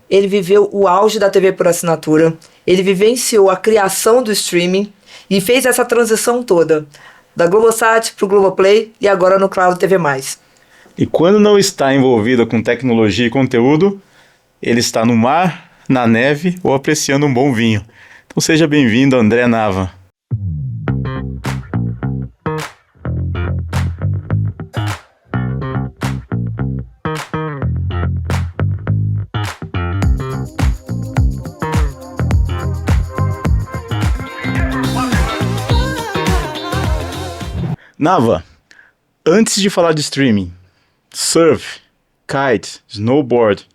ele viveu o auge da TV por assinatura, ele vivenciou a criação do streaming e fez essa transição toda, da Globosat para o Globoplay e agora no Claro TV+. E quando não está envolvido com tecnologia e conteúdo, ele está no mar, na neve ou apreciando um bom vinho. Então seja bem-vindo, André Nava. Nava, antes de falar de streaming, surf, kite, snowboard,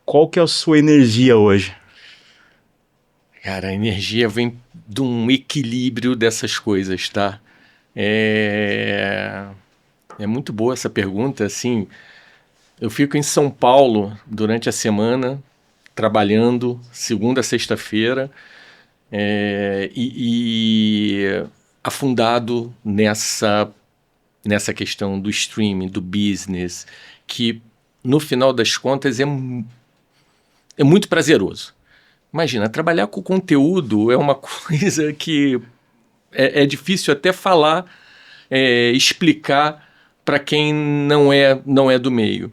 qual que é a sua energia hoje? Cara, a energia vem de um equilíbrio dessas coisas, tá? É muito boa essa pergunta, assim. Eu fico em São Paulo durante a semana, trabalhando, segunda a sexta-feira, e afundado nessa questão do streaming, do business, que no final das contas é muito prazeroso. Imagina, trabalhar com conteúdo é uma coisa que é difícil até falar, explicar para quem não é do meio.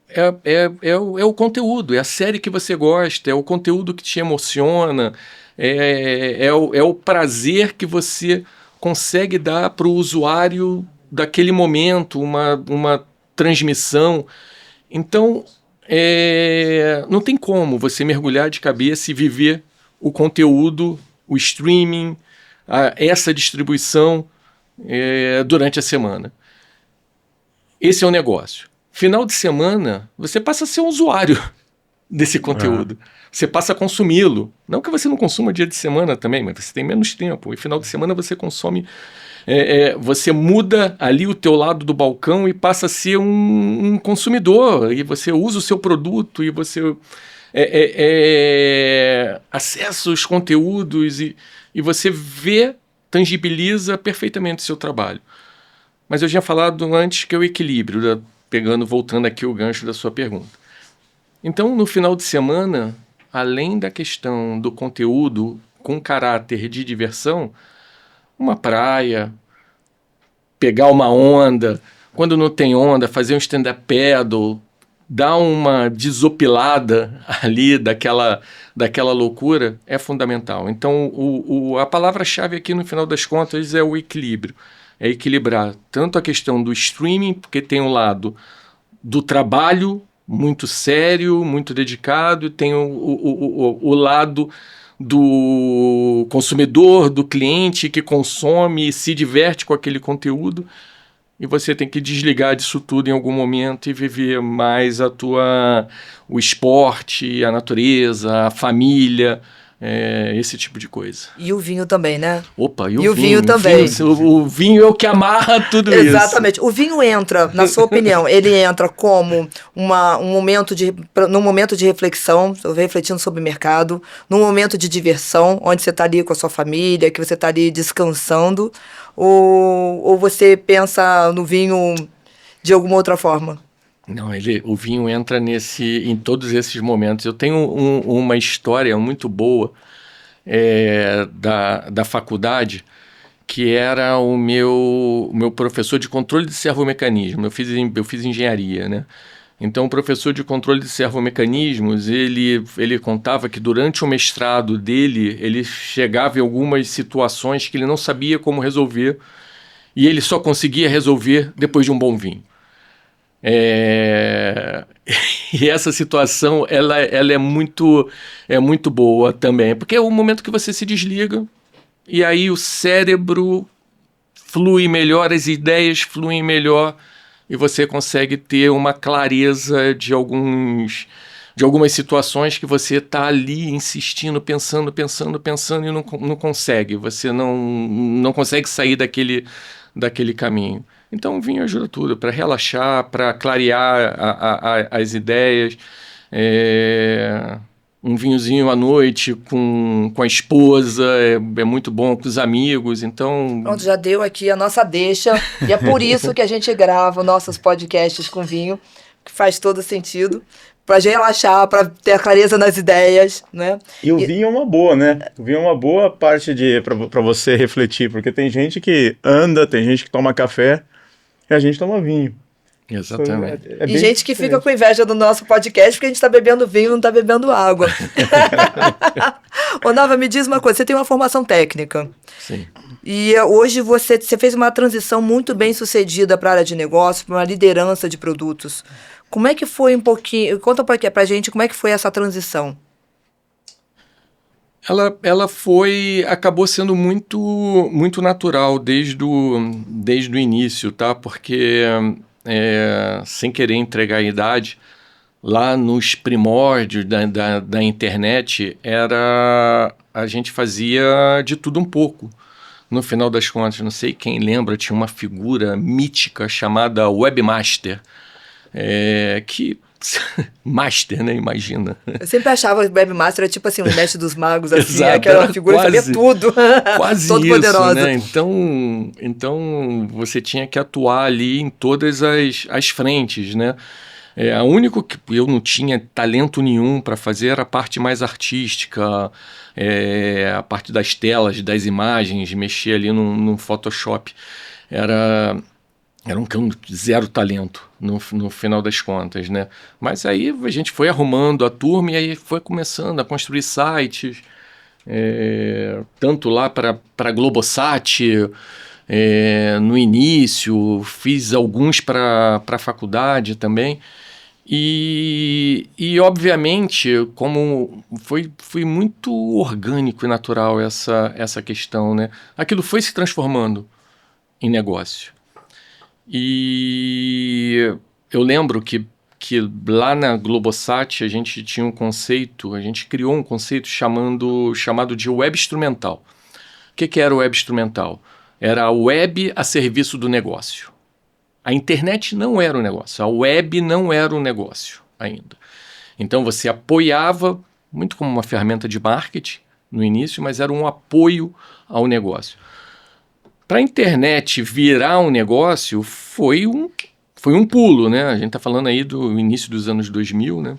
É o conteúdo, é a série que você gosta, é o conteúdo que te emociona, é o prazer que você consegue dar para o usuário daquele momento, uma transmissão. Então, não tem como você mergulhar de cabeça e viver o conteúdo, o streaming, essa distribuição durante a semana. Esse é o negócio. Final de semana, você passa a ser um usuário desse conteúdo. Você passa a consumi-lo. Não que você não consuma dia de semana também, mas você tem menos tempo. E final de semana você consome... você muda ali o teu lado do balcão e passa a ser um consumidor. E você usa o seu produto e você acessa os conteúdos e você vê, tangibiliza perfeitamente o seu trabalho. Mas eu tinha falado antes que é o equilíbrio, voltando aqui o gancho da sua pergunta. Então, no final de semana, além da questão do conteúdo com caráter de diversão, uma praia, pegar uma onda, quando não tem onda, fazer um stand-up paddle, dar uma desopilada ali daquela loucura é fundamental. Então, a palavra-chave aqui no final das contas é o equilíbrio. É equilibrar tanto a questão do streaming, porque tem um lado do trabalho muito sério, muito dedicado, e tem o lado do consumidor, do cliente que consome e se diverte com aquele conteúdo, e você tem que desligar disso tudo em algum momento e viver mais o esporte, a natureza, a família, esse tipo de coisa. E o vinho também, né? Opa, e o vinho também. O vinho é o que amarra tudo isso. Exatamente. O vinho entra, na sua opinião, ele entra como num momento de reflexão, refletindo sobre o mercado, num momento de diversão, onde você está ali com a sua família, que você está ali descansando, ou você pensa no vinho de alguma outra forma? Não, o vinho entra em todos esses momentos. Eu tenho uma história muito boa da faculdade, que era o meu professor de controle de servomecanismo. Eu fiz engenharia, né? Então, o professor de controle de servomecanismos, ele contava que durante o mestrado dele, ele chegava em algumas situações que ele não sabia como resolver, e ele só conseguia resolver depois de um bom vinho. E essa situação ela é muito boa também, porque é o momento que você se desliga e aí o cérebro flui melhor, as ideias fluem melhor e você consegue ter uma clareza de algumas situações que você está ali insistindo, pensando e não consegue, você não consegue sair daquele caminho. Então o vinho ajuda tudo, para relaxar, para clarear as ideias. Um vinhozinho à noite com a esposa é muito bom, com os amigos, então... Pronto, já deu aqui a nossa deixa, e é por isso que a gente grava nossos podcasts com vinho, que faz todo sentido, pra relaxar, pra ter a clareza nas ideias, né? E o vinho é uma boa, né? O vinho é uma boa parte para você refletir, porque tem gente que anda, tem gente que toma café e a gente toma vinho. Exatamente. É E bem gente que fica diferente. com inveja do nosso podcast porque a gente tá bebendo vinho e não tá bebendo água. Ô, Nava, me diz uma coisa, você tem uma formação técnica. Sim. E hoje você fez uma transição muito bem sucedida para a área de negócio, para uma liderança de produtos. Como é que foi um pouquinho... Conta pra gente como é que foi essa transição. Ela acabou sendo muito natural desde o início, tá? Porque, sem querer entregar a idade, lá nos primórdios da internet, a gente fazia de tudo um pouco. No final das contas, não sei quem lembra, tinha uma figura mítica chamada Webmaster, que... Master, né? Imagina. Eu sempre achava que o Webmaster era tipo assim, um mestre dos magos, assim, Exato, aquela figura que sabia tudo. Quase todo isso, poderosa. né? Então você tinha que atuar ali em todas as frentes, né? A única que eu não tinha talento nenhum para fazer era a parte mais artística, a parte das telas, das imagens, mexer ali num Photoshop. Era um cão de zero talento no final das contas, né? Mas aí a gente foi arrumando a turma e aí foi começando a construir sites, tanto lá para a Globosat, no início, fiz alguns para a faculdade também. E obviamente, como foi muito orgânico e natural essa questão, né? Aquilo foi se transformando em negócio. E eu lembro que lá na Globosat a gente tinha um conceito, a gente criou um conceito chamado de web instrumental. O que era o web instrumental? Era a web a serviço do negócio. A internet não era um negócio, a web não era um negócio ainda. Então você apoiava, muito como uma ferramenta de marketing no início, mas era um apoio ao negócio. Para a internet virar um negócio, foi um pulo, né? A gente está falando aí do início dos anos 2000, né?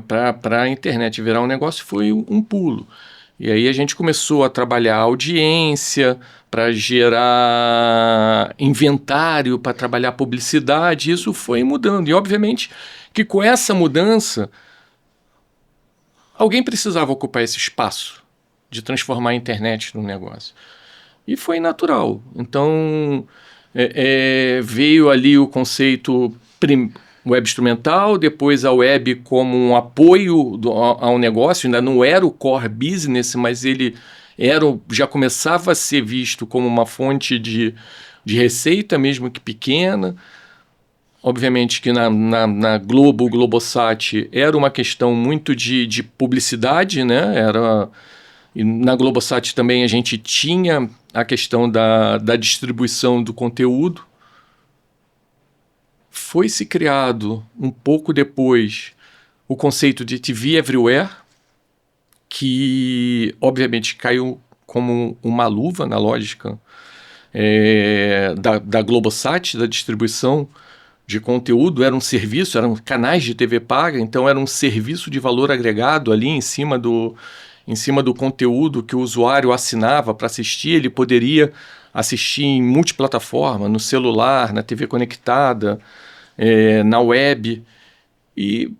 Para a internet virar um negócio foi um pulo. E aí a gente começou a trabalhar audiência, para gerar inventário, para trabalhar publicidade, isso foi mudando. E obviamente que com essa mudança, alguém precisava ocupar esse espaço de transformar a internet num negócio. E foi natural. Então, veio ali o conceito web instrumental, depois a web como um apoio ao negócio, ainda não era o core business, mas ele já começava a ser visto como uma fonte de receita, mesmo que pequena. Obviamente que na Globosat era uma questão muito de publicidade, né? E na Globosat também a gente tinha a questão da distribuição do conteúdo. Foi se criado um pouco depois o conceito de TV Everywhere, que obviamente caiu como uma luva na lógica da Globosat, da distribuição de conteúdo. Era um serviço, eram canais de TV paga, então era um serviço de valor agregado ali em cima do conteúdo que o usuário assinava para assistir. Ele poderia assistir em multiplataforma, no celular, na TV conectada, na web. E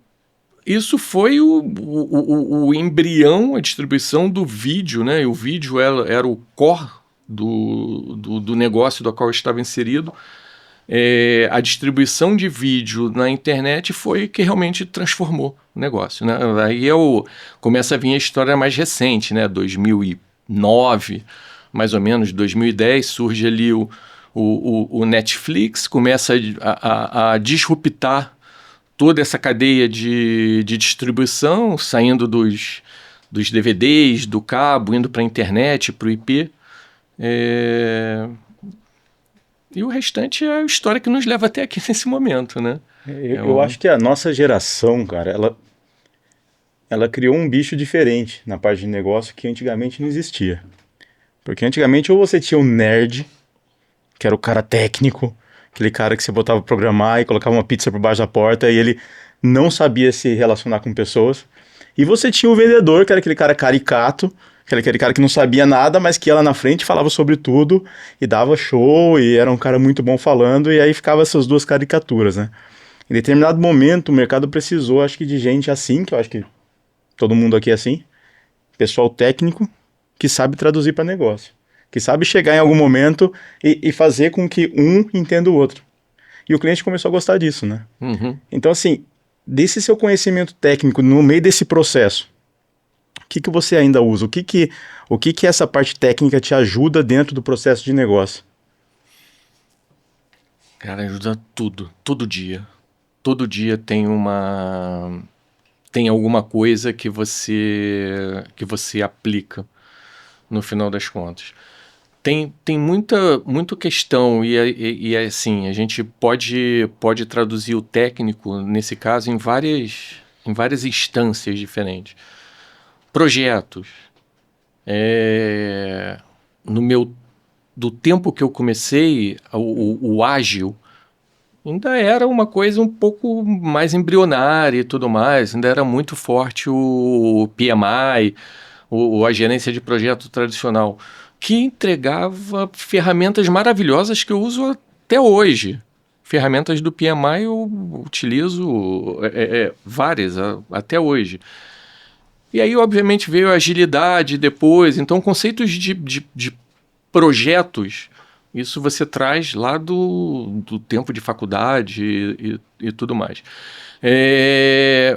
isso foi o embrião, a distribuição do vídeo, né? E o vídeo era o core do negócio do qual eu estava inserido. A distribuição de vídeo na internet foi que realmente transformou o negócio, né? Aí começa a vir a história mais recente, né? 2009, mais ou menos, 2010, surge ali o Netflix, começa a disruptar toda essa cadeia de distribuição, saindo dos DVDs, do cabo, indo para a internet, para o IP. E o restante é a história que nos leva até aqui nesse momento, né? Eu acho que a nossa geração, cara, ela criou um bicho diferente na parte de negócio que antigamente não existia. Porque antigamente ou você tinha um nerd, que era o cara técnico, aquele cara que você botava pra programar e colocava uma pizza por baixo da porta e ele não sabia se relacionar com pessoas. E você tinha o vendedor, que era aquele cara caricato, aquele cara que não sabia nada, mas que ia lá na frente, falava sobre tudo e dava show e era um cara muito bom falando, e aí ficava essas duas caricaturas, né? Em determinado momento, o mercado precisou, acho que de gente assim, que eu acho que todo mundo aqui é assim, pessoal técnico que sabe traduzir para negócio, que sabe chegar em algum momento e fazer com que um entenda o outro. E o cliente começou a gostar disso, né? Uhum. Então, assim, desse seu conhecimento técnico no meio desse processo, o que você ainda usa? O que essa parte técnica te ajuda dentro do processo de negócio? Cara, ajuda tudo, todo dia. Todo dia tem alguma coisa que você aplica no final das contas. Tem muita questão e é assim, a gente pode traduzir o técnico, nesse caso, em várias instâncias diferentes. Projetos. No meu, do tempo que eu comecei, o ágil ainda era uma coisa um pouco mais embrionária e tudo mais, ainda era muito forte o PMI, a gerência de projeto tradicional, que entregava ferramentas maravilhosas que eu uso até hoje. Ferramentas do PMI eu utilizo várias até hoje. E aí, obviamente, veio a agilidade depois. Então, conceitos de projetos, isso você traz lá do tempo de faculdade e tudo mais.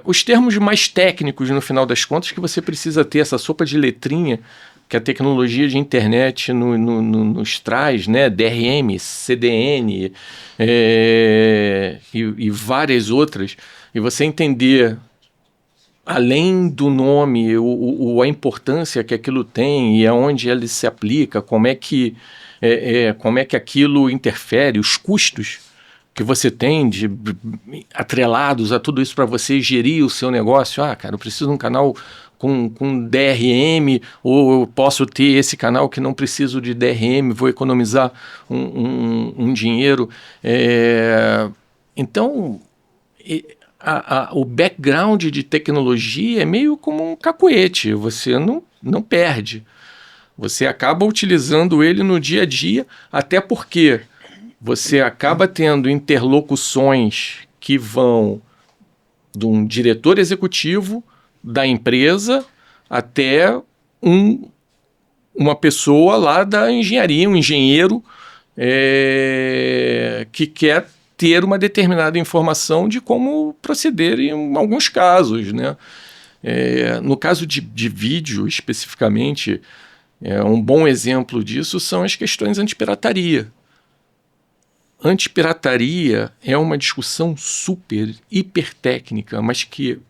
Os termos mais técnicos, no final das contas, que você precisa ter essa sopa de letrinha que a tecnologia de internet nos traz, né? DRM, CDN e várias outras, e você entender, além do nome, a importância que aquilo tem e aonde ele se aplica, como é que aquilo interfere, os custos que você tem atrelados a tudo isso para você gerir o seu negócio. Cara, eu preciso de um canal com DRM, ou eu posso ter esse canal que não preciso de DRM, vou economizar um dinheiro. Então, o background de tecnologia é meio como um cacuete, você não perde. Você acaba utilizando ele no dia a dia, até porque você acaba tendo interlocuções que vão de um diretor executivo da empresa até uma pessoa lá da engenharia, um engenheiro que quer ter uma determinada informação de como proceder em alguns casos, né? No caso de vídeo, especificamente, um bom exemplo disso são as questões antipirataria. Antipirataria é uma discussão super, hiper técnica, mas que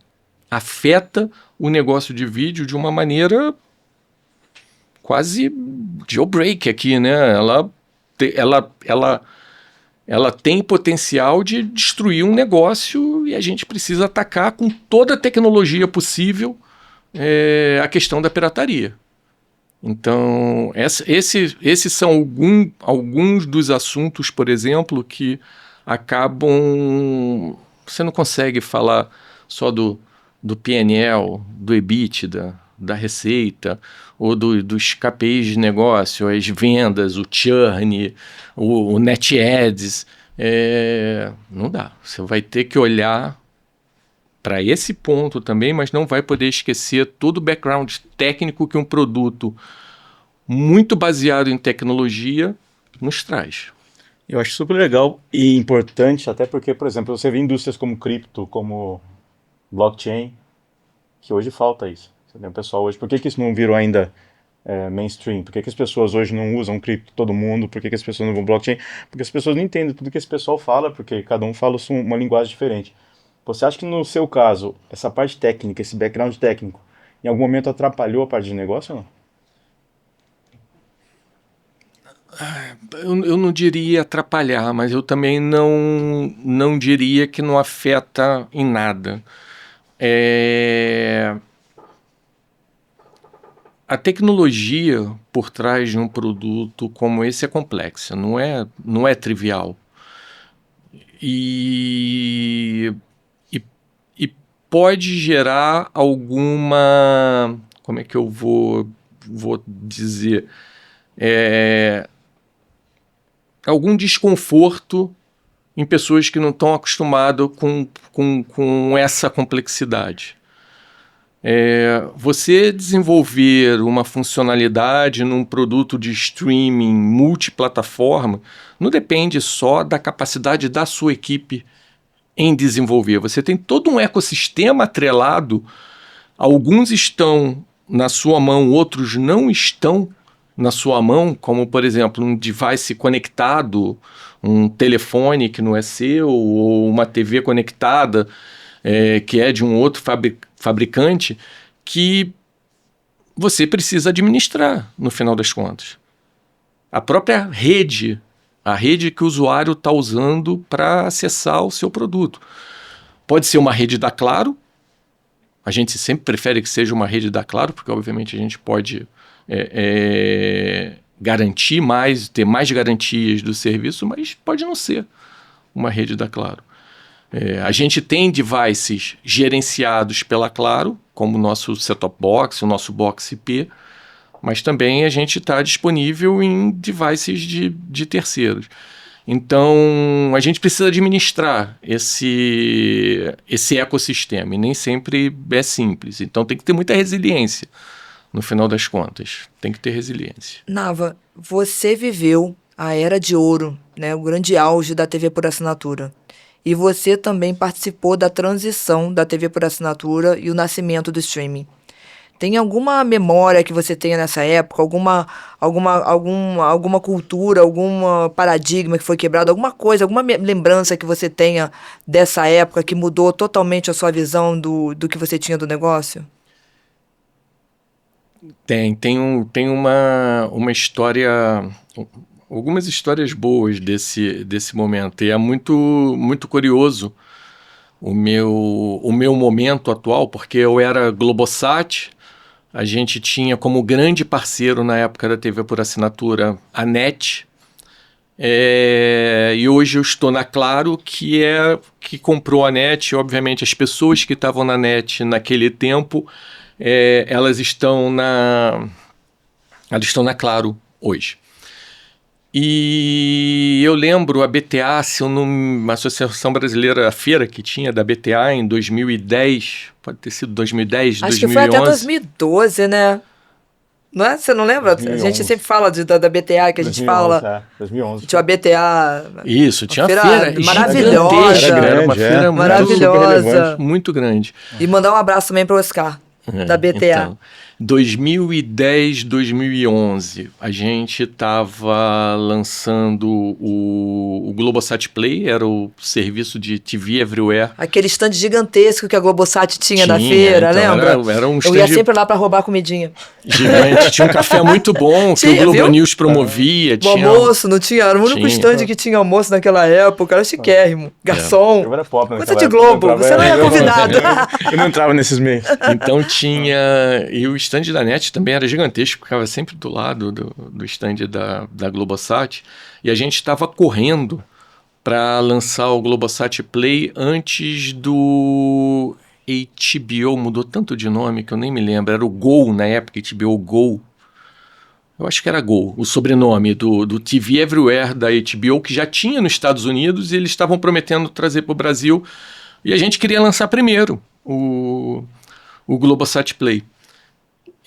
afeta o negócio de vídeo de uma maneira quase jailbreak aqui, né? Ela tem potencial de destruir um negócio e a gente precisa atacar com toda a tecnologia possível a questão da pirataria. Então, esses são alguns dos assuntos, por exemplo, que acabam... Você não consegue falar só do PNL, do EBITDA, da receita, ou dos KPIs de negócio, as vendas, o churn, o net ads. Não dá. Você vai ter que olhar para esse ponto também, mas não vai poder esquecer todo o background técnico que um produto muito baseado em tecnologia nos traz. Eu acho super legal e importante, até porque, por exemplo, você vê indústrias como cripto, como blockchain, que hoje falta isso. Você vê o pessoal hoje, por que isso não virou ainda mainstream? Por que as pessoas hoje não usam cripto, todo mundo? Por que as pessoas não vão blockchain? Porque as pessoas não entendem tudo que esse pessoal fala, porque cada um fala uma linguagem diferente. Você acha que no seu caso, essa parte técnica, esse background técnico, em algum momento atrapalhou a parte de negócio ou não? Eu não diria atrapalhar, mas eu também não diria que não afeta em nada. A tecnologia por trás de um produto como esse é complexa, não é trivial. E pode gerar alguma... Como é que eu vou dizer? Algum desconforto em pessoas que não estão acostumadas com essa complexidade. Você desenvolver uma funcionalidade num produto de streaming multiplataforma não depende só da capacidade da sua equipe em desenvolver. Você tem todo um ecossistema atrelado. Alguns estão na sua mão, outros não estão na sua mão, como, por exemplo, um device conectado, um telefone que não é seu, ou uma TV conectada que é de um outro fabricante, que você precisa administrar, no final das contas. A própria rede, a rede que o usuário está usando para acessar o seu produto. Pode ser uma rede da Claro, a gente sempre prefere que seja uma rede da Claro, porque obviamente a gente pode garantir mais, ter mais garantias do serviço, mas pode não ser uma rede da Claro. A gente tem devices gerenciados pela Claro, como o nosso set-top box, o nosso box IP, mas também a gente está disponível em devices de terceiros. Então, a gente precisa administrar esse ecossistema, e nem sempre é simples. Então, tem que ter muita resiliência, no final das contas. Tem que ter resiliência. Nava, você viveu a era de ouro, né, o grande auge da TV por assinatura. E você também participou da transição da TV por assinatura e o nascimento do streaming. Tem alguma memória que você tenha nessa época? Alguma cultura, algum paradigma que foi quebrado? Alguma coisa, alguma lembrança que você tenha dessa época que mudou totalmente a sua visão do que você tinha do negócio? Tem uma história... Algumas histórias boas desse momento. E é muito curioso o meu momento atual, porque eu era Globosat. A gente tinha como grande parceiro na época da TV por assinatura a NET. E hoje eu estou na Claro, que comprou a NET. Obviamente as pessoas que estavam na NET naquele tempo, elas estão na Claro hoje. E eu lembro a BTA, uma Associação Brasileira, a feira que tinha da BTA em 2010, pode ter sido 2010, Acho 2011. que foi até 2012, né? Não é? Você não lembra? 2011. A gente sempre fala da BTA, que a gente 2011, fala... 2011. Tinha a BTA... Isso, tinha a feira maravilhosa. Era uma feira maravilhosa. Muito grande. E mandar um abraço também para o Oscar, da BTA. Então, 2010, 2011, a gente estava lançando o Globosat Play, era o serviço de TV Everywhere. Aquele stand gigantesco que a Globosat tinha na feira, então, lembra? Era um stand... Eu ia sempre lá para roubar comidinha. Gigante, tinha um café muito bom que o Globo News promovia. O almoço, não tinha? Era o único stand que tinha almoço naquela época, era chiquérrimo. Garçom. Eu era pop Você de Globo, você não era convidado. Eu não entrava nesses meios. Então tinha... E o stand da NET também era gigantesco, ficava sempre do lado do stand da Globosat, e a gente estava correndo para lançar o Globosat Play antes do HBO, mudou tanto de nome que eu nem me lembro, era o Go na época, HBO Go, eu acho que era Go, o sobrenome do TV Everywhere da HBO, que já tinha nos Estados Unidos, e eles estavam prometendo trazer para o Brasil, e a gente queria lançar primeiro o Globosat Play.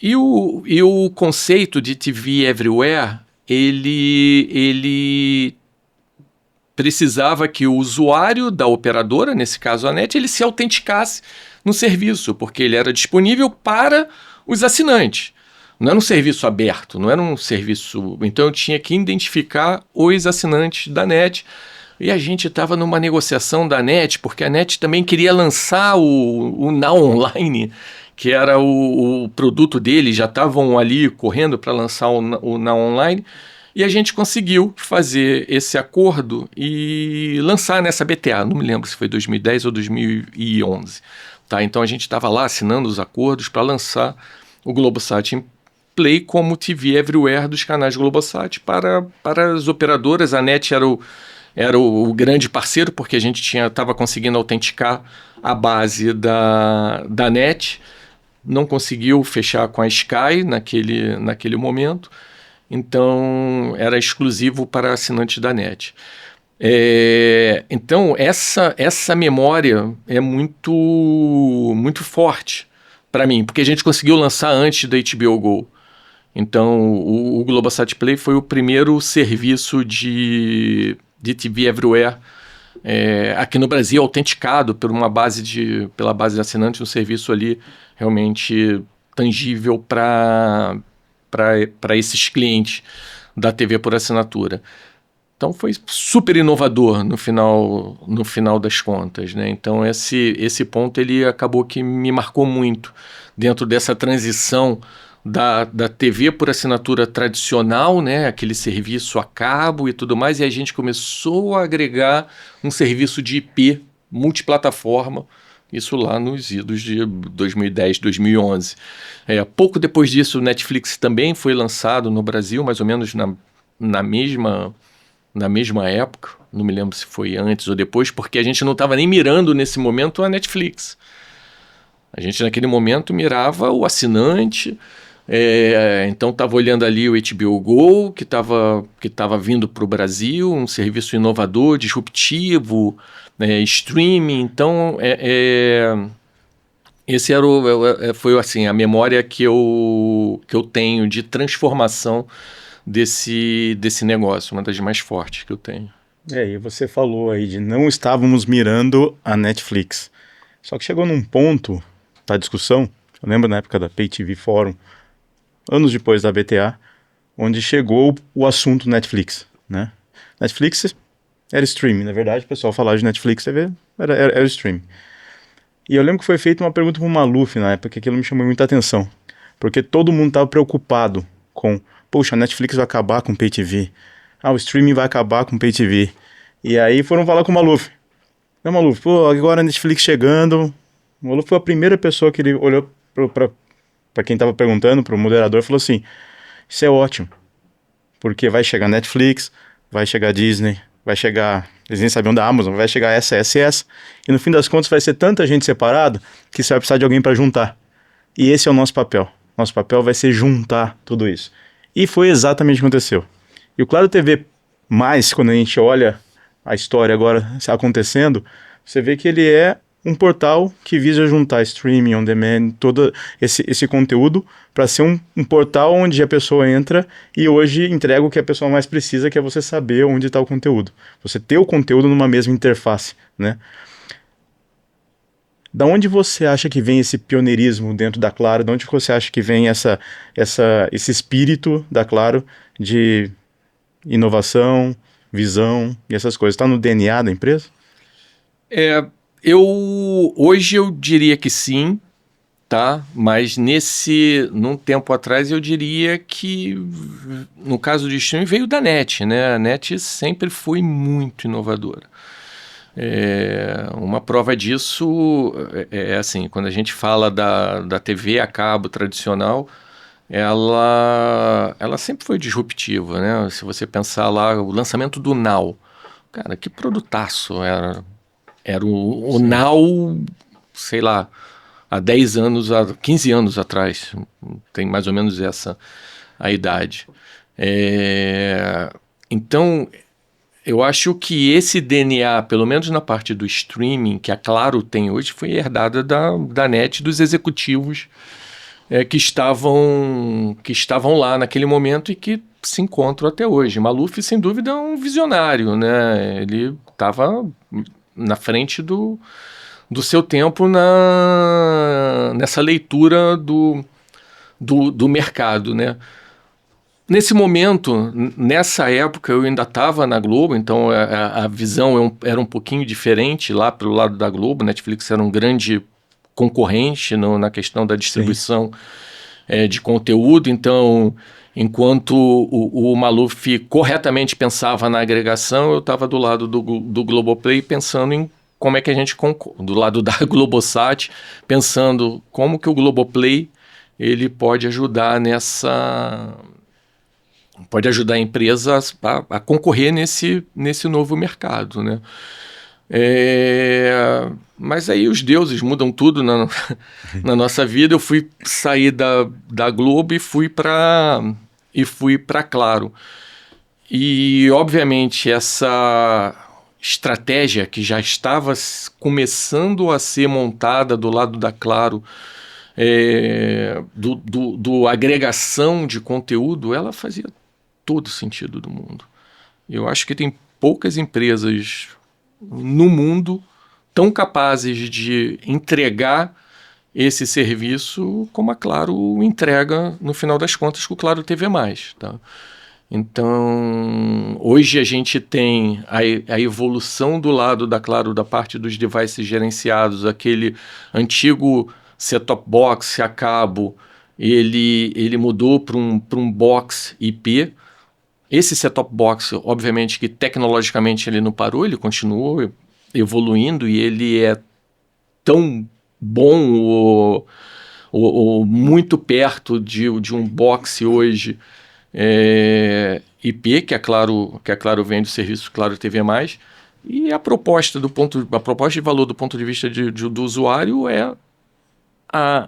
E o conceito de TV Everywhere, ele precisava que o usuário da operadora, nesse caso a NET, ele se autenticasse no serviço, porque ele era disponível para os assinantes. Não era um serviço aberto, não era um serviço... Então eu tinha que identificar os assinantes da NET. E a gente estava numa negociação da NET, porque a NET também queria lançar o Now Online, que era o produto deles, já estavam ali correndo para lançar o Now Online, e a gente conseguiu fazer esse acordo e lançar nessa BTA, não me lembro se foi 2010 ou 2011. Tá? Então a gente estava lá assinando os acordos para lançar o Globosat Play como TV Everywhere dos canais Globosat para as operadoras. A NET era o grande parceiro, porque a gente estava conseguindo autenticar a base da NET, não conseguiu fechar com a Sky naquele momento, então era exclusivo para assinantes da NET. Então essa memória é muito, muito forte para mim, porque a gente conseguiu lançar antes da HBO Go. Então o Globosat Play foi o primeiro serviço de TV Everywhere aqui no Brasil, autenticado pela base de assinantes, um serviço ali realmente tangível para esses clientes da TV por assinatura. Então foi super inovador no final das contas, né? Então esse ponto ele acabou que me marcou muito dentro dessa transição da TV por assinatura tradicional, né? Aquele serviço a cabo e tudo mais, e a gente começou a agregar um serviço de IP multiplataforma, isso lá nos idos de 2010, 2011. Pouco depois disso, o Netflix também foi lançado no Brasil, mais ou menos na mesma época, não me lembro se foi antes ou depois, porque a gente não estava nem mirando nesse momento a Netflix. A gente naquele momento mirava o assinante, então estava olhando ali o HBO Go, que estava vindo para o Brasil, um serviço inovador, disruptivo, streaming. Então esse foi assim, a memória que eu tenho de transformação desse negócio, uma das mais fortes que eu tenho. E você falou aí de não estávamos mirando a Netflix. Só que chegou num ponto da discussão, eu lembro na época da Pay TV Forum, anos depois da BTA, onde chegou o assunto Netflix, né? Netflix era streaming, na verdade, o pessoal falava de Netflix, TV era streaming. E eu lembro que foi feita uma pergunta para o Maluf na época, que aquilo me chamou muita atenção, porque todo mundo estava preocupado com, poxa, a Netflix vai acabar com Pay TV, o streaming vai acabar com Pay TV. E aí foram falar com o Maluf. Não, Maluf, agora a Netflix chegando. O Maluf foi a primeira pessoa que ele olhou para quem estava perguntando, para o moderador, e falou assim, isso é ótimo, porque vai chegar Netflix, vai chegar Disney, vai chegar, eles nem sabiam da Amazon, vai chegar essa, e no fim das contas vai ser tanta gente separada que você vai precisar de alguém para juntar. E esse é o nosso papel. Nosso papel vai ser juntar tudo isso. E foi exatamente o que aconteceu. E o Claro TV+, quando a gente olha a história agora acontecendo, você vê que ele é um portal que visa juntar streaming, on demand, todo esse conteúdo para ser um portal onde a pessoa entra e hoje entrega o que a pessoa mais precisa, que é você saber onde está o conteúdo. Você ter o conteúdo numa mesma interface, né? Da onde você acha que vem esse pioneirismo dentro da Claro? Da onde você acha que vem esse espírito da Claro de inovação, visão e essas coisas? Está no DNA da empresa? Hoje eu diria que sim, tá? Mas num tempo atrás eu diria que, no caso de streaming, veio da NET, né? A NET sempre foi muito inovadora. Uma prova disso assim, quando a gente fala da TV a cabo tradicional, ela sempre foi disruptiva, né? Se você pensar lá, o lançamento do Now, cara, que produtaço era o Now, sei lá, há 10 anos, há 15 anos atrás, tem mais ou menos a idade. Então, eu acho que esse DNA, pelo menos na parte do streaming, que a Claro tem hoje, foi herdada da NET, dos executivos que estavam lá naquele momento e que se encontram até hoje. Maluf, sem dúvida, é um visionário, né? Ele estava na frente do seu tempo nessa leitura do mercado, né? Nesse momento, nessa época, eu ainda estava na Globo, então a visão era um pouquinho diferente lá pelo lado da Globo. Netflix era um grande concorrente na questão da distribuição de conteúdo. Então, enquanto o Maluf corretamente pensava na agregação, eu estava do lado do Globoplay pensando em como é que a gente do lado da Globosat, pensando como que o Globoplay ele pode ajudar pode ajudar a empresa a concorrer nesse novo mercado, né? Mas aí os deuses mudam tudo na nossa vida. Eu fui sair da Globo e fui para Claro. E, obviamente, essa estratégia que já estava começando a ser montada do lado da Claro, do agregação de conteúdo, ela fazia todo sentido do mundo. Eu acho que tem poucas empresas no mundo tão capazes de entregar esse serviço como a Claro entrega, no final das contas, com o Claro TV+, tá? Então, hoje a gente tem a evolução do lado da Claro, da parte dos devices gerenciados, aquele antigo set-top box a cabo, ele mudou para um box IP. Esse set-top box, obviamente que tecnologicamente ele não parou, ele continuou evoluindo e ele é tão bom ou muito perto de um box hoje IP, que a Claro vende o serviço Claro TV+, e a proposta de valor do ponto de vista do usuário é a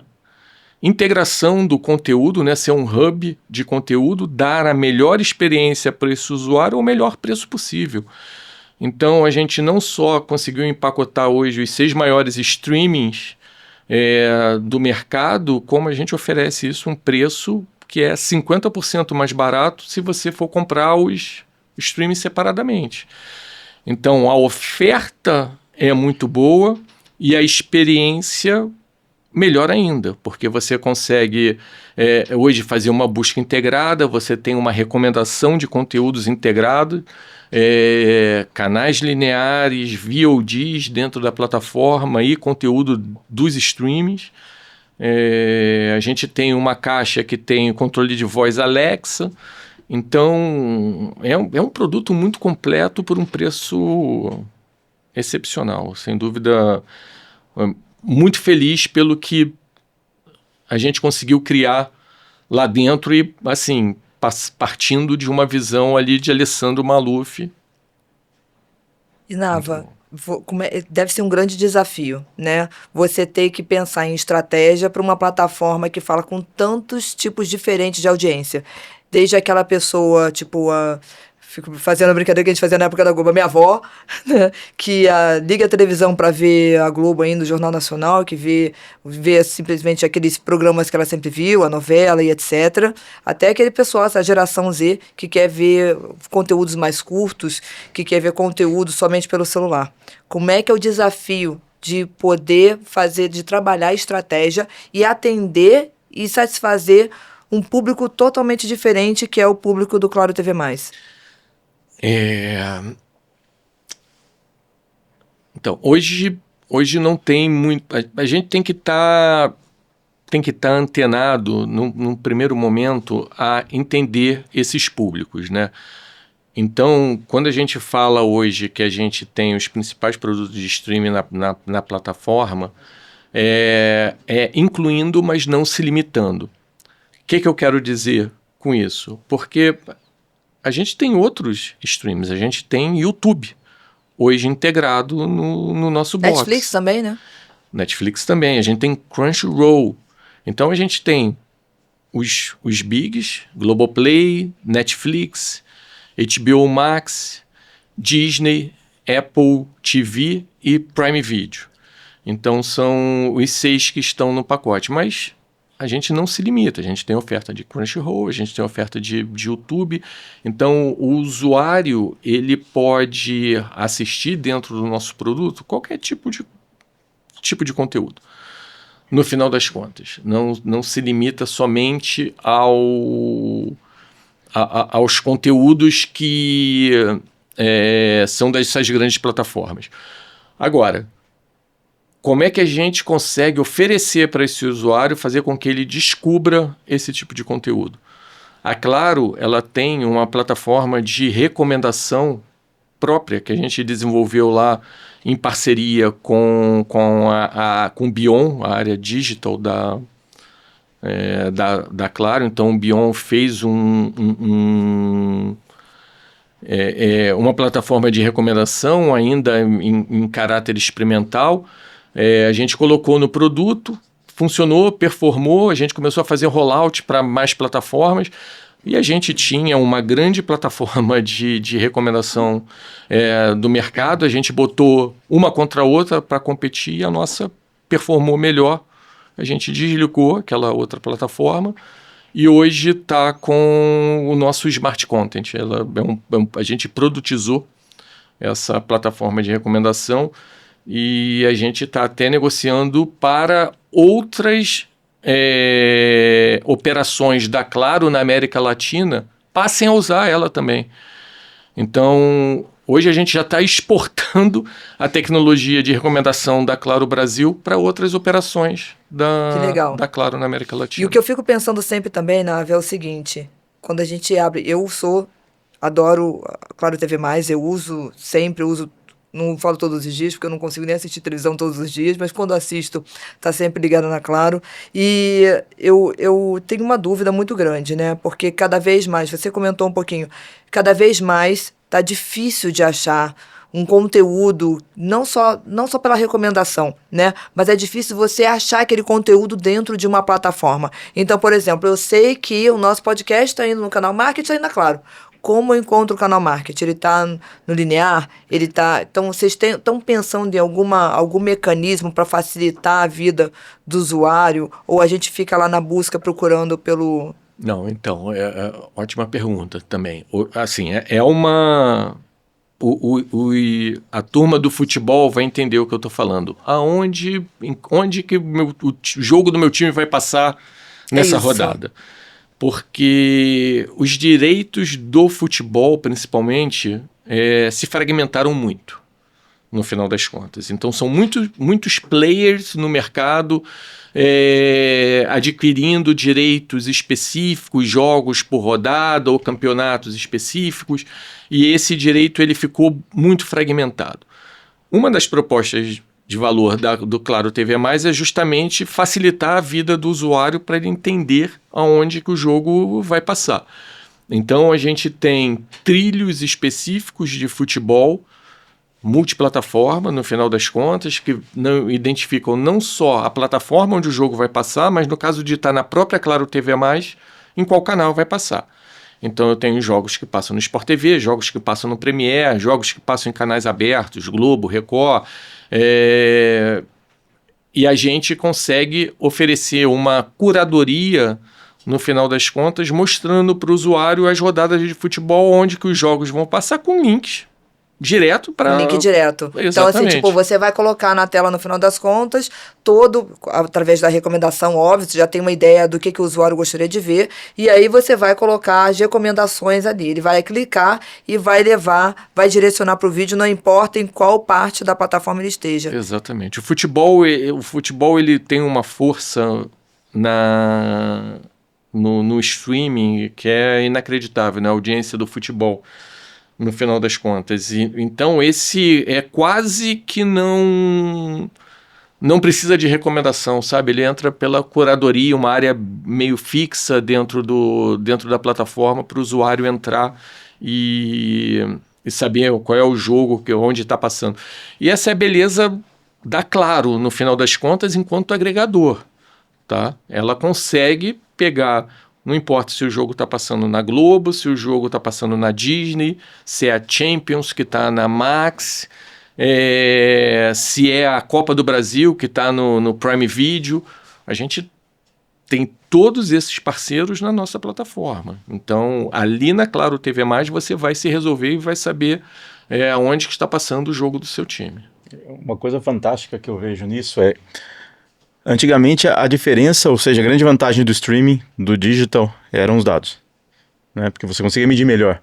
integração do conteúdo, né, ser um hub de conteúdo, dar a melhor experiência para esse usuário ao melhor preço possível. Então a gente não só conseguiu empacotar hoje os 6 maiores streamings do mercado, como a gente oferece isso um preço que é 50% mais barato se você for comprar os streamings separadamente. Então a oferta é muito boa e a experiência melhor ainda, porque você consegue hoje fazer uma busca integrada, você tem uma recomendação de conteúdos integrado, canais lineares, VODs dentro da plataforma e conteúdo dos streamings. A gente tem uma caixa que tem controle de voz Alexa. Então, é um produto muito completo por um preço excepcional. Sem dúvida, muito feliz pelo que a gente conseguiu criar lá dentro e, assim, partindo de uma visão ali de Alessandro Maluf. E Nava, deve ser um grande desafio, né? Você ter que pensar em estratégia para uma plataforma que fala com tantos tipos diferentes de audiência. Desde aquela pessoa, tipo, fico fazendo a brincadeira que a gente fazia na época da Globo, a minha avó, né, que liga a televisão para ver a Globo ainda, o Jornal Nacional, que vê simplesmente aqueles programas que ela sempre viu, a novela e etc. Até aquele pessoal, essa geração Z, que quer ver conteúdos mais curtos, que quer ver conteúdo somente pelo celular. Como é que é o desafio de poder de trabalhar a estratégia e atender e satisfazer um público totalmente diferente, que é o público do Claro TV+. Então, hoje não tem muito... A gente tem que estar antenado, num primeiro momento, a entender esses públicos, né? Então, quando a gente fala hoje que a gente tem os principais produtos de streaming na plataforma, incluindo, mas não se limitando. O que eu quero dizer com isso? Porque a gente tem outros streams, a gente tem YouTube, hoje integrado no nosso box. Netflix também, né? Netflix também, a gente tem Crunchyroll. Então a gente tem os bigs, Globoplay, Netflix, HBO Max, Disney, Apple TV e Prime Video. Então são os 6 que estão no pacote, mas a gente não se limita, a gente tem oferta de Crunchyroll, a gente tem oferta de YouTube. Então o usuário ele pode assistir dentro do nosso produto qualquer tipo de conteúdo. No final das contas, não se limita somente aos conteúdos que são dessas grandes plataformas. Agora, como é que a gente consegue oferecer para esse usuário, fazer com que ele descubra esse tipo de conteúdo? A Claro, ela tem uma plataforma de recomendação própria que a gente desenvolveu lá em parceria com o Bion, a área digital da Claro. Então o Bion fez uma plataforma de recomendação ainda em caráter experimental. A gente colocou no produto, funcionou, performou, a gente começou a fazer rollout para mais plataformas e a gente tinha uma grande plataforma de recomendação do mercado. A gente botou uma contra a outra para competir e a nossa performou melhor. A gente desligou aquela outra plataforma e hoje está com o nosso Smart Content. A gente produtizou essa plataforma de recomendação e a gente está até negociando para outras operações da Claro na América Latina passem a usar ela também. Então, hoje a gente já está exportando a tecnologia de recomendação da Claro Brasil para outras operações da Claro na América Latina. E o que eu fico pensando sempre também, Nave, é o seguinte: quando a gente abre, adoro a Claro TV+, eu uso sempre, não falo todos os dias, porque eu não consigo nem assistir televisão todos os dias, mas quando assisto, tá sempre ligado na Claro. E eu tenho uma dúvida muito grande, né? Porque cada vez mais, você comentou um pouquinho, cada vez mais tá difícil de achar um conteúdo, não só pela recomendação, né? Mas é difícil você achar aquele conteúdo dentro de uma plataforma. Então, por exemplo, eu sei que o nosso podcast está indo no canal Market, está indo na Claro. Como eu encontro o canal Market? Ele está no linear? Então, vocês estão pensando em algum mecanismo para facilitar a vida do usuário? Ou a gente fica lá na busca procurando pelo... Não, então, ótima pergunta também. A turma do futebol vai entender o que eu estou falando. Onde que o jogo do meu time vai passar nessa rodada? Porque os direitos do futebol, principalmente, se fragmentaram muito, no final das contas. Então, são muitos players no mercado adquirindo direitos específicos, jogos por rodada ou campeonatos específicos, e esse direito ele ficou muito fragmentado. Uma das propostas de valor do Claro TV+, é justamente facilitar a vida do usuário para ele entender aonde que o jogo vai passar. Então, a gente tem trilhos específicos de futebol, multiplataforma, no final das contas, que não identificam não só a plataforma onde o jogo vai passar, mas no caso de estar na própria Claro TV+, em qual canal vai passar. Então eu tenho jogos que passam no Sport TV, jogos que passam no Premiere, jogos que passam em canais abertos, Globo, Record, e a gente consegue oferecer uma curadoria, no final das contas, mostrando para o usuário as rodadas de futebol, onde que os jogos vão passar, com links direto para... Link direto. Exatamente. Então, assim, tipo, você vai colocar na tela, no final das contas, através da recomendação, óbvio, você já tem uma ideia do que o usuário gostaria de ver, e aí você vai colocar as recomendações ali. Ele vai clicar e vai direcionar para o vídeo, não importa em qual parte da plataforma ele esteja. Exatamente. O futebol ele tem uma força no streaming que é inacreditável, né? A audiência do futebol, no final das contas. Então, esse é quase que não precisa de recomendação, sabe? Ele entra pela curadoria, uma área meio fixa dentro da plataforma para o usuário entrar e saber qual é o jogo, onde está passando. E essa é a beleza da Claro, no final das contas, enquanto agregador, tá? Ela consegue pegar... Não importa se o jogo está passando na Globo, se o jogo está passando na Disney, se é a Champions que está na Max, se é a Copa do Brasil que está no Prime Video. A gente tem todos esses parceiros na nossa plataforma. Então, ali na Claro TV+, você vai se resolver e vai saber aonde que está passando o jogo do seu time. Uma coisa fantástica que eu vejo nisso é... Antigamente a diferença, ou seja, a grande vantagem do streaming, do digital, eram os dados, né? Porque você conseguia medir melhor.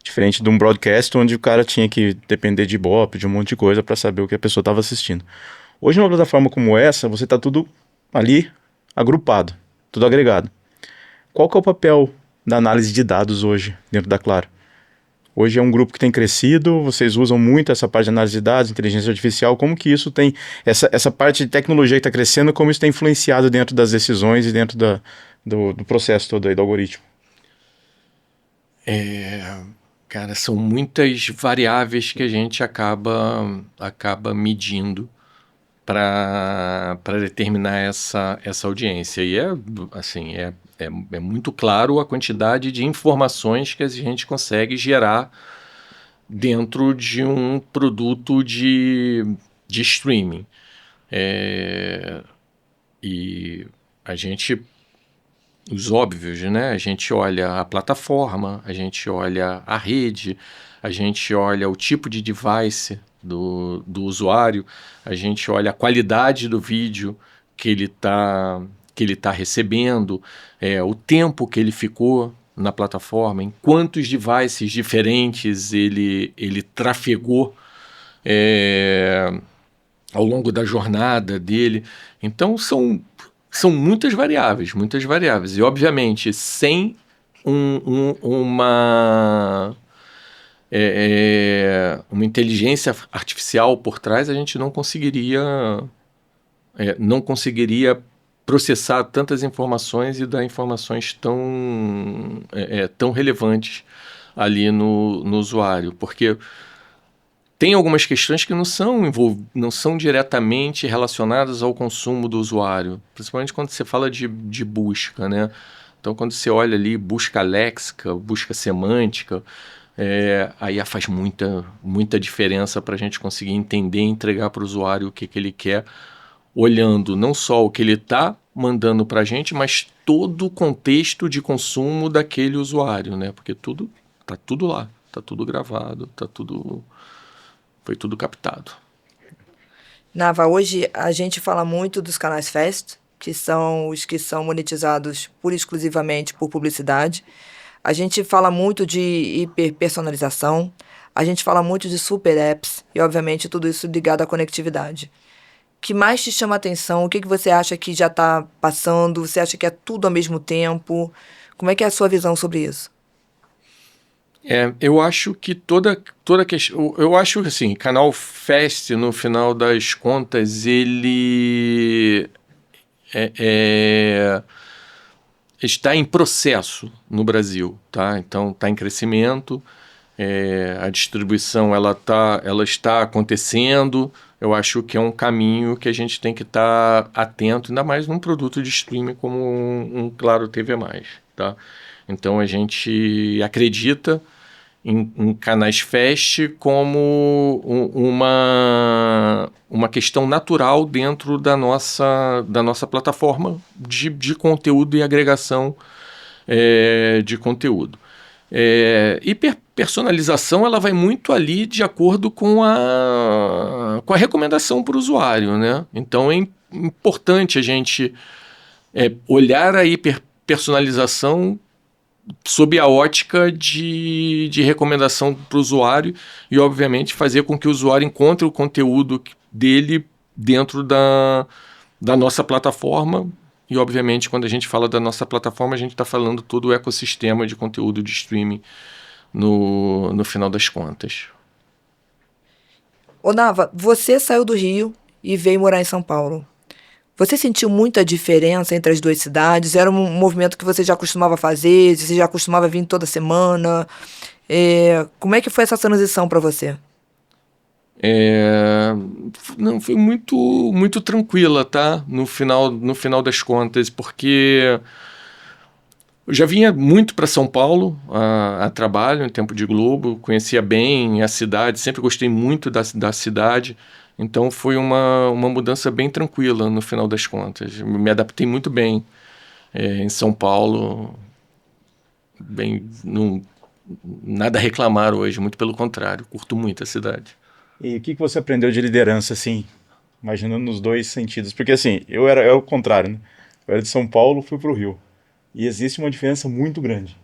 Diferente de um broadcast onde o cara tinha que depender de Ibope, de um monte de coisa para saber o que a pessoa estava assistindo. Hoje, numa plataforma como essa, você está tudo ali agrupado, tudo agregado. Qual que é o papel da análise de dados hoje dentro da Claro? Hoje é um grupo que tem crescido, vocês usam muito essa parte de análise de dados, inteligência artificial, como que isso tem, essa parte de tecnologia que está crescendo, como isso tem influenciado dentro das decisões e dentro do processo todo aí, do algoritmo? Cara, são muitas variáveis que a gente acaba medindo para determinar essa audiência. E assim, é muito claro a quantidade de informações que a gente consegue gerar dentro de um produto de streaming. E a gente, os óbvios, né? A gente olha a plataforma, a gente olha a rede, a gente olha o tipo de device do usuário, a gente olha a qualidade do vídeo que ele tá recebendo, o tempo que ele ficou na plataforma, em quantos devices diferentes ele trafegou ao longo da jornada dele. Então são muitas variáveis. E, obviamente, sem uma inteligência artificial por trás, a gente não conseguiria processar tantas informações e dar informações tão relevantes ali no usuário. Porque tem algumas questões que não são diretamente relacionadas ao consumo do usuário, principalmente quando você fala de busca, né? Então, quando você olha ali busca léxica, busca semântica, aí faz muita diferença para a gente conseguir entender e entregar para o usuário o que ele quer, olhando não só o que ele está mandando para a gente, mas todo o contexto de consumo daquele usuário, né? Porque tá tudo lá, tá tudo gravado, foi tudo captado. Nava, hoje a gente fala muito dos canais FAST, que são os que são monetizados pura e exclusivamente por publicidade. A gente fala muito de hiperpersonalização, a gente fala muito de super apps e, obviamente, tudo isso ligado à conectividade. O que mais te chama a atenção? O que você acha que já está passando? Você acha que é tudo ao mesmo tempo? Como é que é a sua visão sobre isso? Eu acho que toda questão... Eu acho que, assim, canal FAST, no final das contas, ele está em processo no Brasil, tá? Então, está em crescimento, a distribuição ela está acontecendo. Eu acho que é um caminho que a gente tem que estar atento, ainda mais num produto de streaming como um Claro TV+, tá? Então, a gente acredita em canais FAST como uma questão natural dentro da nossa plataforma de conteúdo e agregação de conteúdo. Hiperpersonalização ela vai muito ali de acordo com a recomendação para o usuário, né? Então é importante a gente olhar a hiperpersonalização sob a ótica de recomendação para o usuário e, obviamente, fazer com que o usuário encontre o conteúdo dele dentro da nossa plataforma. E, obviamente, quando a gente fala da nossa plataforma, a gente está falando todo o ecossistema de conteúdo de streaming no final das contas. Ô Nava, você saiu do Rio e veio morar em São Paulo. Você sentiu muita diferença entre as duas cidades? Era um movimento que você já costumava fazer? Você já costumava vir toda semana? Como é que foi essa transição para você? Não, foi muito tranquila, tá? No final das contas, porque eu já vinha muito para São Paulo a trabalho, em tempo de Globo, conhecia bem a cidade, sempre gostei muito da cidade. Então foi uma mudança bem tranquila no final das contas. Me adaptei muito bem em São Paulo. Nada a reclamar hoje, muito pelo contrário. Curto muito a cidade. E o que você aprendeu de liderança, assim, imaginando nos dois sentidos? Porque assim, eu era o contrário, né? Eu era de São Paulo, fui para o Rio. E existe uma diferença muito grande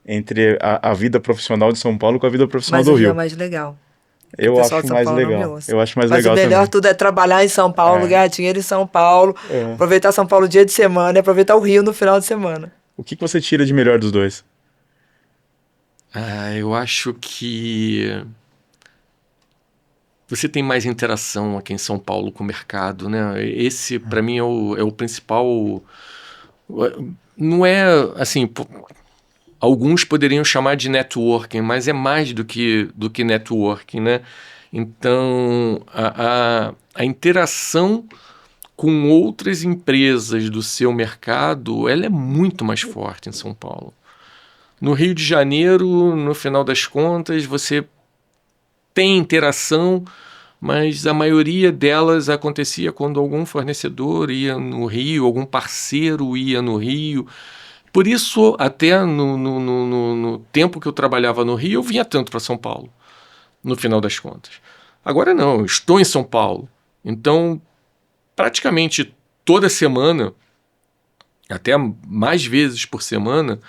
entre a vida profissional de São Paulo com a vida profissional do Rio. Mas o Rio é mais legal. Eu acho mais legal. Eu acho mais legal também. Mas o melhor também. tudo é trabalhar em São Paulo, ganhar dinheiro em São Paulo, aproveitar São Paulo dia de semana e aproveitar o Rio no final de semana. O que você tira de melhor dos dois? Eu acho que você tem mais interação aqui em São Paulo com o mercado, né? Esse, para mim, é o principal. Não é assim. Alguns poderiam chamar de networking, mas é mais do que networking, né? Então, a interação com outras empresas do seu mercado, ela é muito mais forte em São Paulo. No Rio de Janeiro, no final das contas, você tem interação, mas a maioria delas acontecia quando algum fornecedor ia no Rio, algum parceiro ia no Rio. Por isso, até no tempo que eu trabalhava no Rio, eu vinha tanto para São Paulo, no final das contas. Agora não, eu estou em São Paulo. Então, praticamente toda semana, até mais vezes por semana,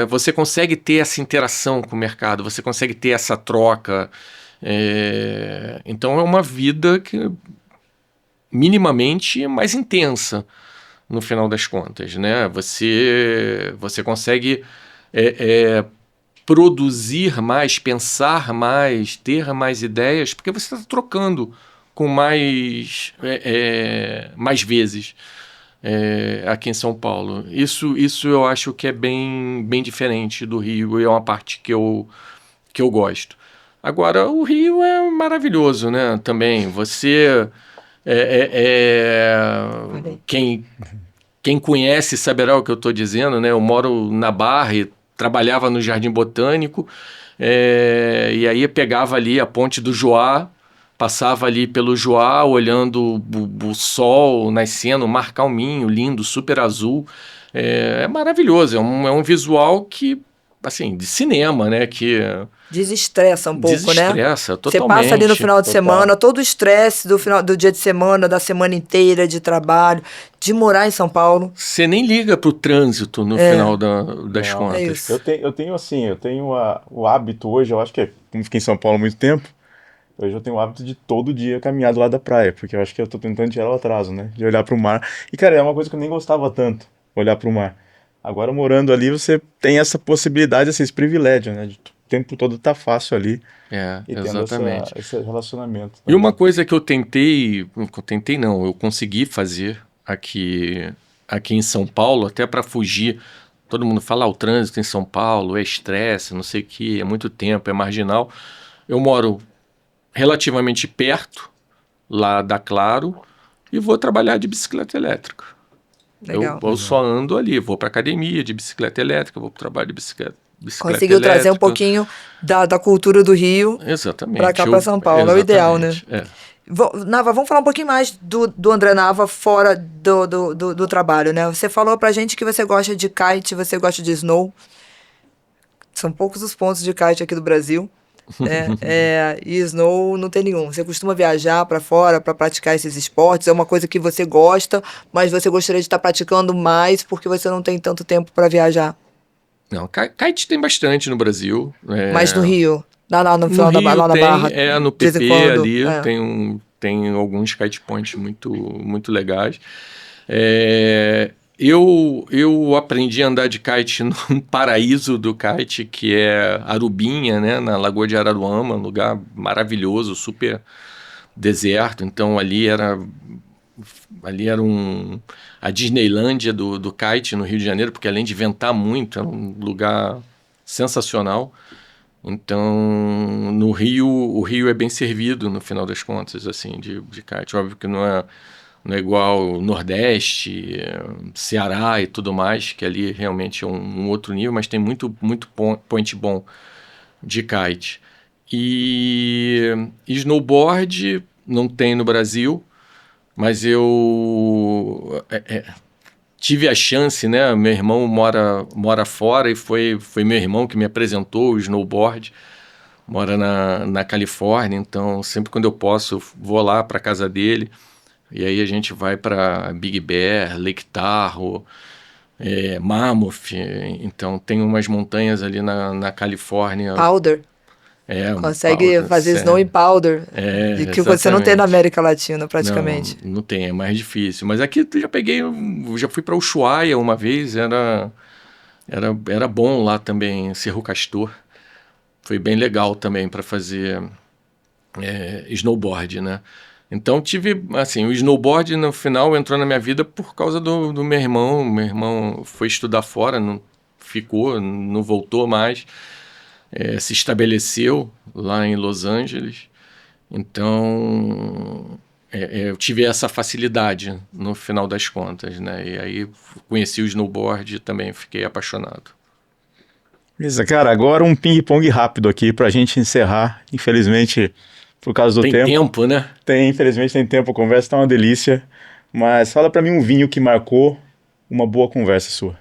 você consegue ter essa interação com o mercado, você consegue ter essa troca. Então, é uma vida que minimamente é mais intensa, no final das contas, né? Você consegue produzir mais, pensar mais, ter mais ideias, porque você está trocando com mais vezes aqui em São Paulo. Isso eu acho que é bem diferente do Rio e é uma parte que eu gosto. Agora, o Rio é maravilhoso, né? Também, você... Quem conhece saberá o que eu estou dizendo, né? Eu moro na Barra e trabalhava no Jardim Botânico, e aí eu pegava ali a ponte do Joá, passava ali pelo Joá, olhando o sol nascendo, o mar calminho, lindo, super azul. É maravilhoso, é um visual que, assim, de cinema, né? Que Desestressa um pouco, né? desestressa Você totalmente. passa ali no final de Total. semana, todo o estresse do dia de semana, da semana inteira de trabalho, de morar em São Paulo. Você nem liga pro trânsito no final das Não, contas. é isso. Eu tenho o hábito hoje, eu acho que como fiquei em São Paulo há muito tempo, hoje eu tenho o hábito de todo dia caminhar do lado da praia, porque eu acho que eu tô tentando tirar o atraso, né? De olhar pro mar. E, cara, é uma coisa que eu nem gostava tanto, olhar pro mar. Agora, morando ali, você tem essa possibilidade, esse privilégio, né? De o tempo todo tá fácil ali e tendo Exatamente. esse relacionamento. E uma também. coisa que eu tentei não, eu consegui fazer aqui em São Paulo, até para fugir. Todo mundo fala, o trânsito em São Paulo é estresse, não sei o que, é muito tempo, é marginal. Eu moro relativamente perto, lá da Claro, e vou trabalhar de bicicleta elétrica. Legal. Eu só ando ali, vou para academia de bicicleta elétrica, vou para o trabalho de bicicleta Conseguiu trazer um elétrica. pouquinho da cultura do Rio Exatamente. para cá, para São Paulo. É o ideal, né? É. Nava, vamos falar um pouquinho mais do André Nava fora do trabalho, né? Você falou pra gente que você gosta de kite, você gosta de snow. São poucos os pontos de kite aqui do Brasil, né? E snow não tem nenhum. Você costuma viajar pra fora pra praticar esses esportes? É uma coisa que você gosta, mas você gostaria de estar praticando mais porque você não tem tanto tempo pra viajar. Não, kite tem bastante no Brasil. Mas no Rio, lá no No final Rio lá na tem, Barra, no de vez em PP quando. ali, tem alguns kite points muito legais. Eu aprendi a andar de kite num paraíso do kite, que é Arubinha, né, na Lagoa de Araruama, um lugar maravilhoso, super deserto. Então ali era a Disneylândia do kite no Rio de Janeiro, porque além de ventar muito, é um lugar sensacional. Então, no Rio, o Rio é bem servido, no final das contas, assim, de kite. Óbvio que não é igual Nordeste, Ceará e tudo mais, que ali realmente é um outro nível, mas tem muito point bom de kite. E snowboard não tem no Brasil, mas eu tive a chance, né? Meu irmão mora fora e foi meu irmão que me apresentou o snowboard. Mora na Califórnia, então sempre quando eu posso vou lá para casa dele. E aí a gente vai para Big Bear, Lake Tahoe, Mammoth. Então tem umas montanhas ali na Califórnia. Powder. Consegue Powder, fazer snow em powder, que você não tem na exatamente. América Latina, praticamente. Não tem, é mais difícil. Mas aqui eu já fui para Ushuaia uma vez, era Era bom lá também, Cerro Castor. Foi bem legal também para fazer snowboard, né? Então tive, assim, o snowboard no final entrou na minha vida por causa do meu irmão. Meu irmão foi estudar fora, não ficou, não voltou mais, se estabeleceu lá em Los Angeles. Então eu tive essa facilidade no final das contas, né? E aí conheci o snowboard e também fiquei apaixonado. Beleza, cara, agora um ping-pong rápido aqui pra gente encerrar. Infelizmente, por causa do Tem tempo, né? Infelizmente tem tempo, a conversa tá uma delícia. Mas fala pra mim um vinho que marcou uma boa conversa sua.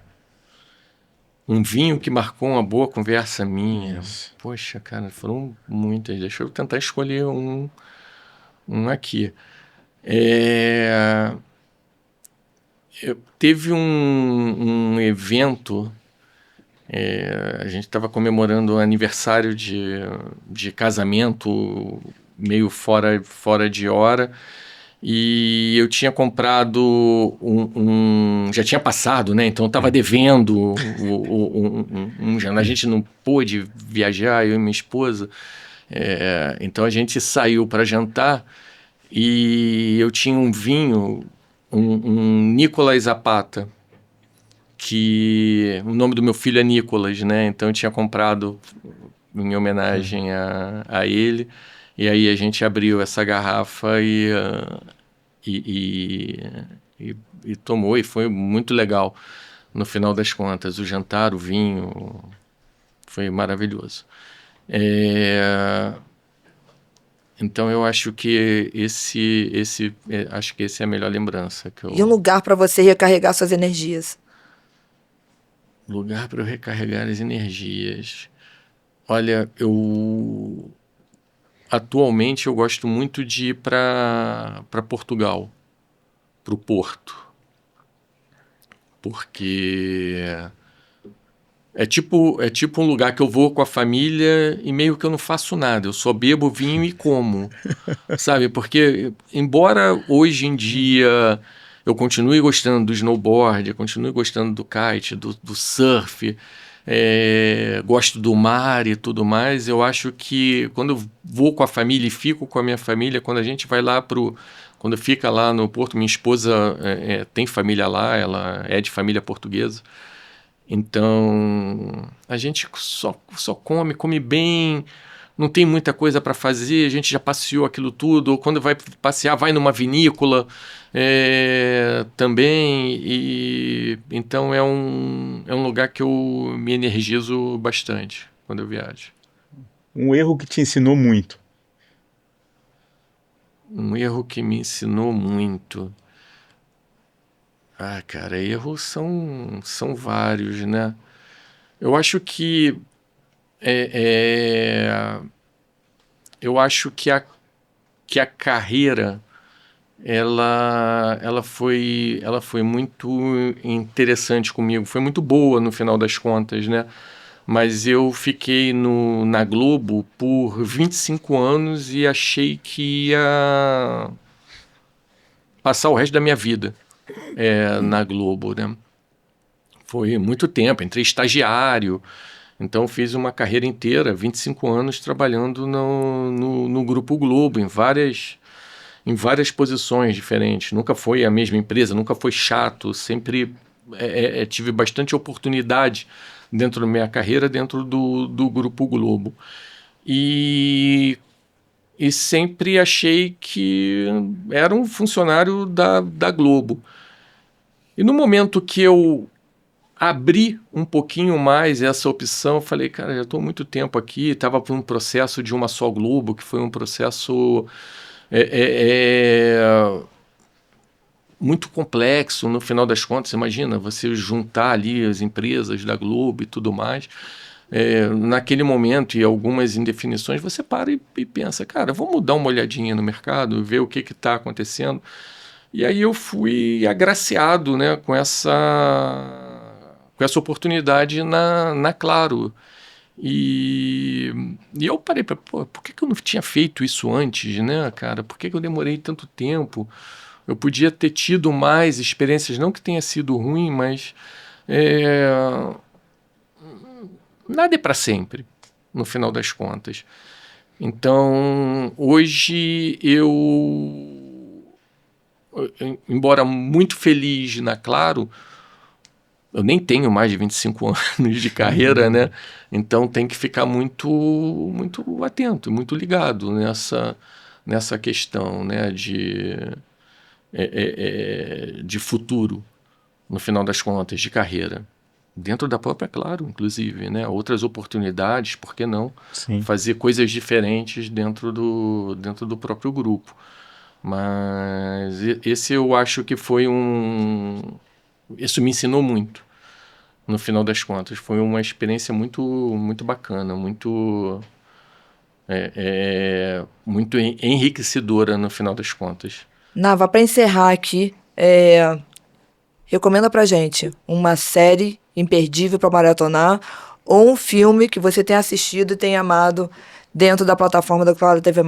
Um vinho que marcou uma boa conversa minha. Isso. Poxa, cara, foram muitas. Deixa eu tentar escolher um aqui. Teve um evento, a gente estava comemorando o aniversário de casamento, meio fora de hora, e eu tinha comprado já tinha passado, né? Então eu estava devendo a gente não pôde viajar, eu e minha esposa, então a gente saiu para jantar e eu tinha um vinho, um Nicolas Zapata, que o nome do meu filho é Nicolas, né? Então eu tinha comprado em homenagem a ele. E aí a gente abriu essa garrafa e tomou, e foi muito legal. No final das contas, o jantar, o vinho, foi maravilhoso. Então eu acho que acho que esse é a melhor lembrança que E um lugar para você recarregar suas energias. Lugar para eu recarregar as energias. Olha, atualmente eu gosto muito de ir para Portugal, para o Porto, porque é tipo um lugar que eu vou com a família e meio que eu não faço nada, eu só bebo vinho e como, sabe? Porque embora hoje em dia eu continue gostando do snowboard, eu continue gostando do kite, do surf, gosto do mar e tudo mais, eu acho que quando eu vou com a família e fico com a minha família, quando a gente vai lá quando fica lá no Porto, minha esposa tem família lá, ela é de família portuguesa, então a gente só come bem, não tem muita coisa para fazer, a gente já passeou aquilo tudo, ou quando vai passear, vai numa vinícola também, e então é um lugar que eu me energizo bastante quando eu viajo. Um erro que te ensinou muito. Um erro que me ensinou muito. Ah, cara, erros são vários, né? Eu acho que eu acho que a carreira ela foi muito interessante comigo, foi muito boa no final das contas, né? Mas eu fiquei na Globo por 25 anos e achei que ia passar o resto da minha vida na Globo, né? Foi muito tempo, entrei estagiário, então fiz uma carreira inteira, 25 anos trabalhando no Grupo Globo, em várias posições diferentes. Nunca foi a mesma empresa, nunca foi chato, sempre tive bastante oportunidade dentro da minha carreira, dentro do Grupo Globo. E sempre achei que era um funcionário da Globo. E no momento que eu abri um pouquinho mais essa opção, eu falei, cara, já estou há muito tempo aqui, estava por um processo de uma só Globo, que foi um processo muito complexo, no final das contas. Imagina, você juntar ali as empresas da Globo e tudo mais. Naquele momento e algumas indefinições, você para e pensa, cara, vamos dar uma olhadinha no mercado, ver o que está acontecendo. E aí eu fui agraciado, né, com essa oportunidade na Claro. E eu parei para, por que eu não tinha feito isso antes, né, cara? Por que eu demorei tanto tempo? Eu podia ter tido mais experiências, não que tenha sido ruim, mas nada é para sempre, no final das contas. Então, hoje embora muito feliz na Claro, eu nem tenho mais de 25 anos de carreira, né? Então tem que ficar muito, muito atento, muito ligado nessa questão, né? De futuro, no final das contas, de carreira. Dentro da própria Claro, inclusive, né? Outras oportunidades, por que não? Sim. Fazer coisas diferentes dentro do próprio grupo. Mas esse eu acho que foi isso me ensinou muito, no final das contas. Foi uma experiência muito, muito bacana, muito enriquecedora, no final das contas. Nava, para encerrar aqui, recomenda pra gente uma série imperdível para maratonar ou um filme que você tenha assistido e tenha amado dentro da plataforma da Claro TV+.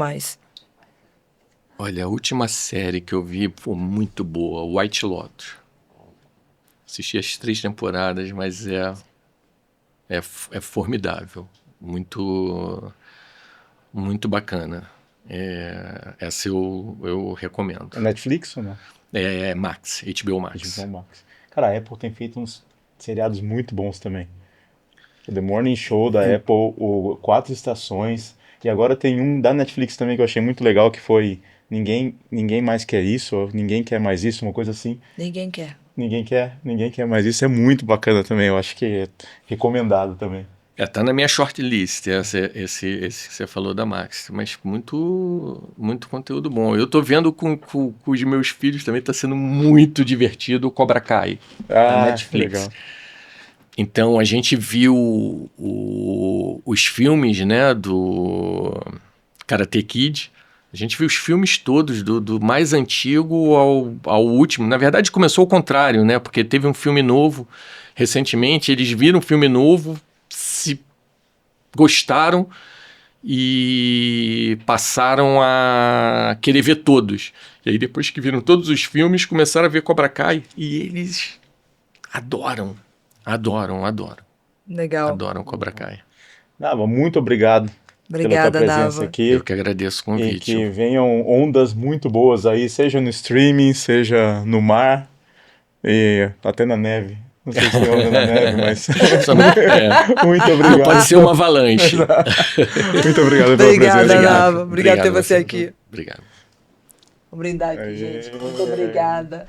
Olha, a última série que eu vi foi muito boa, White Lotus. Assisti as 3 temporadas, mas é formidável. Muito, muito bacana. Essa eu recomendo. É Netflix ou não? É Max, HBO Max. HBO Max. Cara, a Apple tem feito uns seriados muito bons também. O The Morning Show da Apple, o 4 Estações. E agora tem um da Netflix também que eu achei muito legal, que foi Ninguém Mais Quer Isso, ou Ninguém Quer Mais Isso, uma coisa assim. Ninguém quer. Ninguém quer mais isso. É muito bacana também. Eu acho que é recomendado também. Tá na minha shortlist, esse que você falou da Max, mas muito, muito conteúdo bom. Eu tô vendo com os meus filhos também, tá sendo muito divertido o Cobra Kai, da Netflix. Legal. Então a gente viu os filmes, né, do Karate Kid. A gente viu os filmes todos, do mais antigo ao último. Na verdade começou ao contrário, né, porque teve um filme novo recentemente, eles viram um filme novo, se gostaram e passaram a querer ver todos. E aí depois que viram todos os filmes, começaram a ver Cobra Kai e eles adoram. Legal. Adoram Cobra Kai. Nava, muito obrigado Obrigada, pela tua presença Nava. aqui. Eu que agradeço o E convite. que venham ondas muito boas aí, seja no streaming, seja no mar e até na neve. Não sei se tem onda na neve, mas muito obrigado. Pode ser uma avalanche. Muito obrigado pela Obrigada, presença. Nava. Obrigado por ter você aqui. Obrigado. Vou brindar aqui, gente. Muito obrigada.